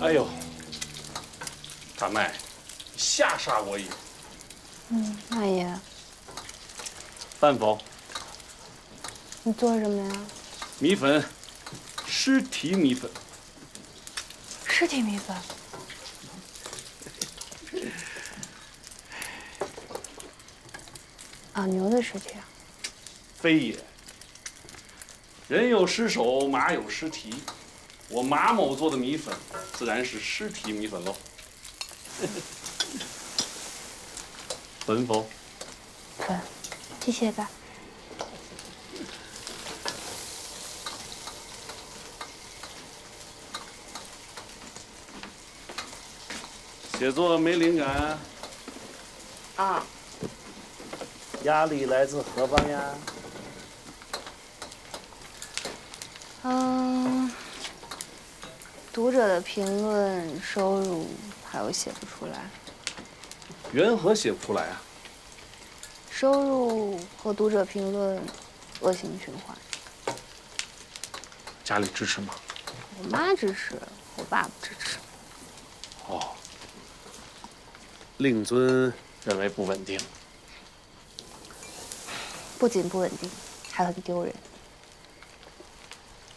哎呦，大麦，吓煞我也。大爷，饭否？你做什么呀？米粉，尸体米粉。尸体米粉。啊，牛的尸体啊？非也。人有尸首，马有尸蹄。我马某做的米粉，自然是尸体米粉喽。粉否？粉，谢谢吧。写作没灵感啊？压力来自何方呀？读者的评论、收入，还有写不出来。缘何写不出来啊？收入和读者评论，恶性循环。家里支持吗？我妈支持，我爸不支持。哦，令尊认为不稳定。不仅不稳定，还很丢人。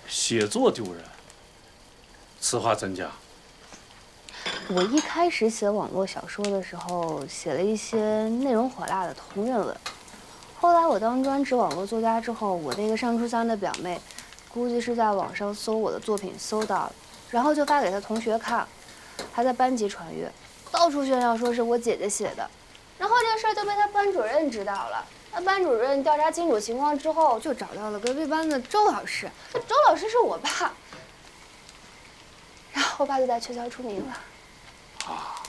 写作丢人，此话怎讲？我一开始写网络小说的时候，写了一些内容火辣的同人文。后来我当专职网络作家之后，我那个上初三的表妹，估计是在网上搜我的作品搜到了，然后就发给她同学看，还在班级传阅，到处炫耀说是我姐姐写的。然后这事儿就被她班主任知道了。那班主任调查清楚情况之后，就找到了隔壁班的周老师。周老师是我爸，然后我爸就在学校出名了。啊！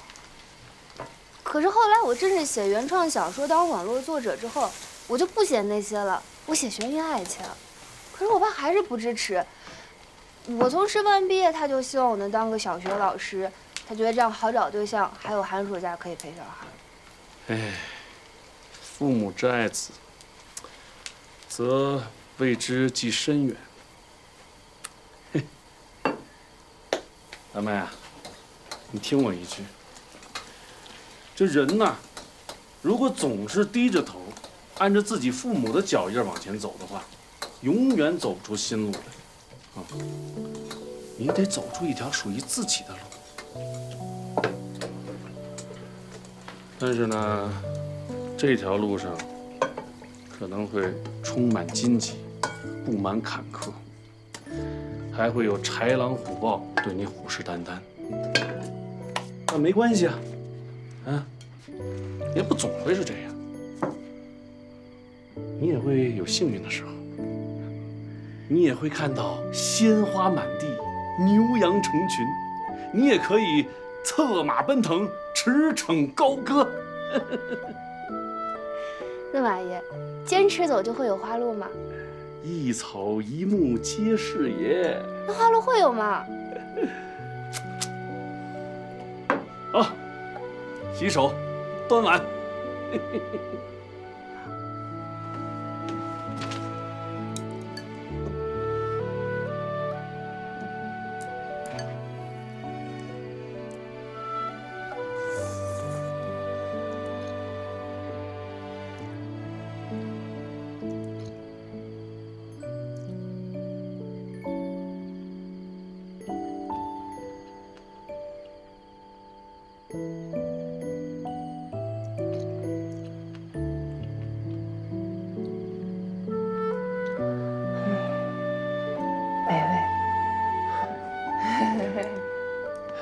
可是后来我真是写原创小说当网络作者之后，我就不写那些了，我写悬疑爱情。可是我爸还是不支持。我从师范毕业，他就希望我能当个小学老师，他觉得这样好找对象，还有寒暑假可以陪小孩。哎，父母之爱子，则为之计深远。嘿，大麦啊，你听我一句，这人呐，如果总是低着头，按着自己父母的脚印往前走的话，永远走不出新路来。啊，你得走出一条属于自己的路。但是呢，这条路上可能会充满荆棘，布满坎坷，还会有豺狼虎豹对你虎视眈眈。但没关系啊，也不总会是这样，你也会有幸运的时候，你也会看到鲜花满地，牛羊成群，你也可以策马奔腾，驰骋高歌。那马爷，坚持走就会有花路吗？一草一木皆是也。那花路会有吗？啊，洗手，端碗。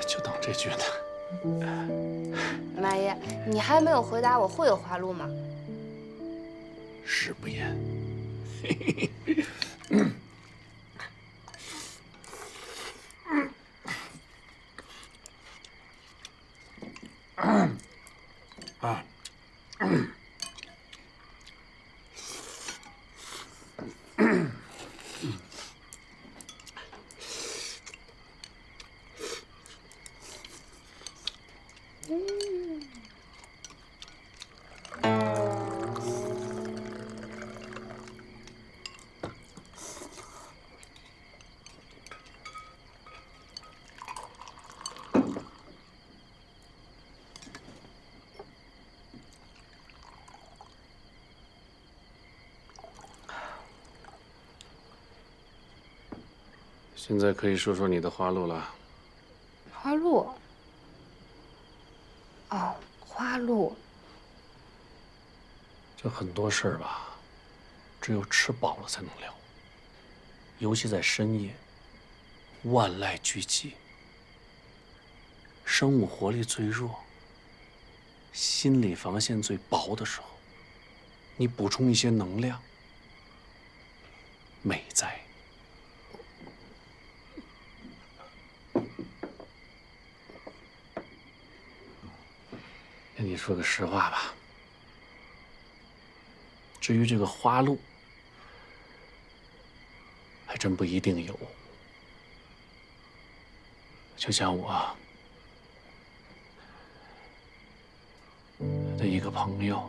就等这句呢。马爷，你还没有回答我会有花路吗？誓不言。现在可以说说你的花路了。花路。哦，花路。这很多事儿吧，只有吃饱了才能聊。尤其在深夜，万籁俱寂，生物活力最弱，心理防线最薄的时候，你补充一些能量，美哉。跟你说个实话吧，至于这个花路，还真不一定有。就像我的一个朋友，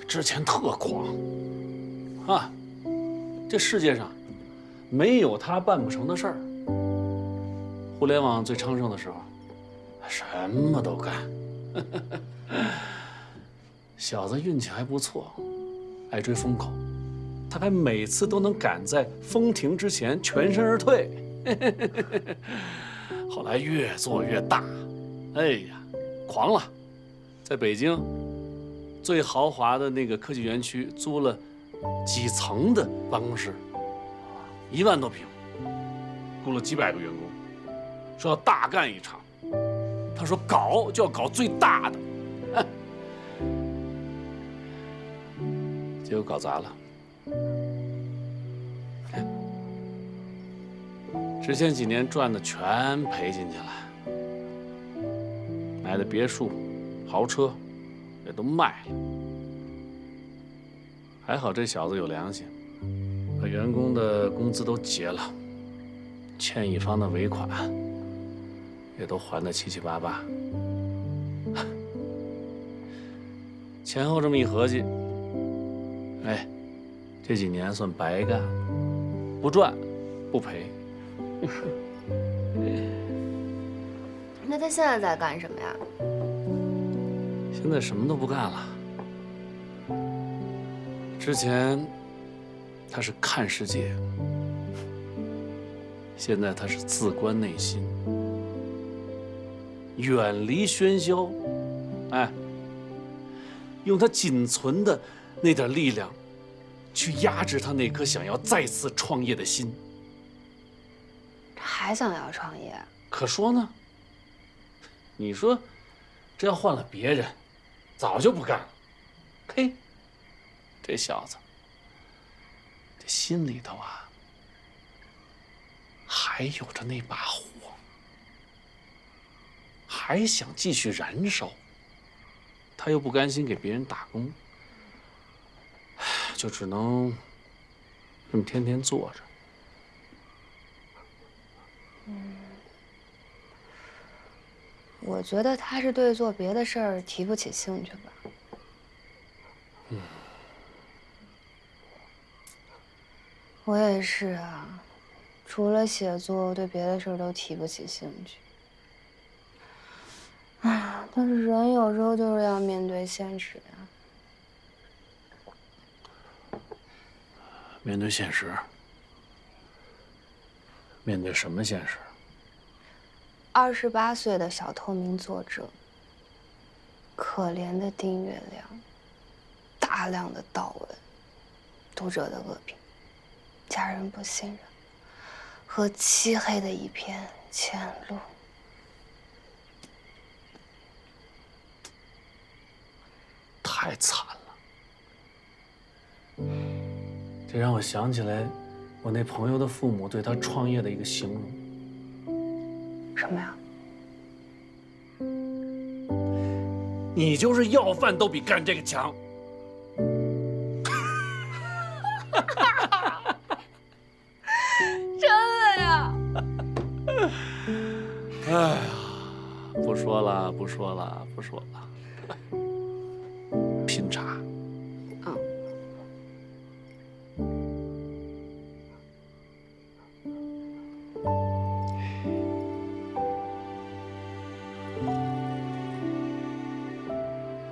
之前特狂啊，这世界上没有他办不成的事儿。互联网最昌盛的时候，什么都干。小子运气还不错，爱追风口，他还每次都能赶在风停之前全身而退。后来越做越大，哎呀，狂了，在北京最豪华的那个科技园区租了几层的办公室，1万多平，雇了几百个员工，说要大干一场。他说搞就要搞最大的，结果搞砸了。之前几年赚的全赔进去了，买的别墅、豪车也都卖了。还好这小子有良心，把员工的工资都结了，欠乙方的尾款也都还得七七八八。前后这么一合计，哎，这几年算白干，不赚不赔。那他现在在干什么呀？现在什么都不干了。之前他是看世界，现在他是自观内心，远离喧嚣，哎，用他仅存的那点力量，去压制他那颗想要再次创业的心。还想要创业？可说呢，你说，这要换了别人，早就不干了。嘿，这小子，这心里头啊，还有着那把火，还想继续燃烧。他又不甘心给别人打工，就只能这么天天坐着。我觉得他是对做别的事儿提不起兴趣吧。我也是啊，除了写作，对别的事儿都提不起兴趣。啊，但是人有时候就是要面对现实呀。面对现实，面对什么现实28岁的小透明作者，可怜的订阅量，大量的悼文，读者的恶评，家人不信任，和漆黑的一片前路。太惨了。这让我想起来，我那朋友的父母对他创业的一个形容。什么呀？你就是要饭都比干这个强。真的呀？哎呀，不说了，不说了，不说了。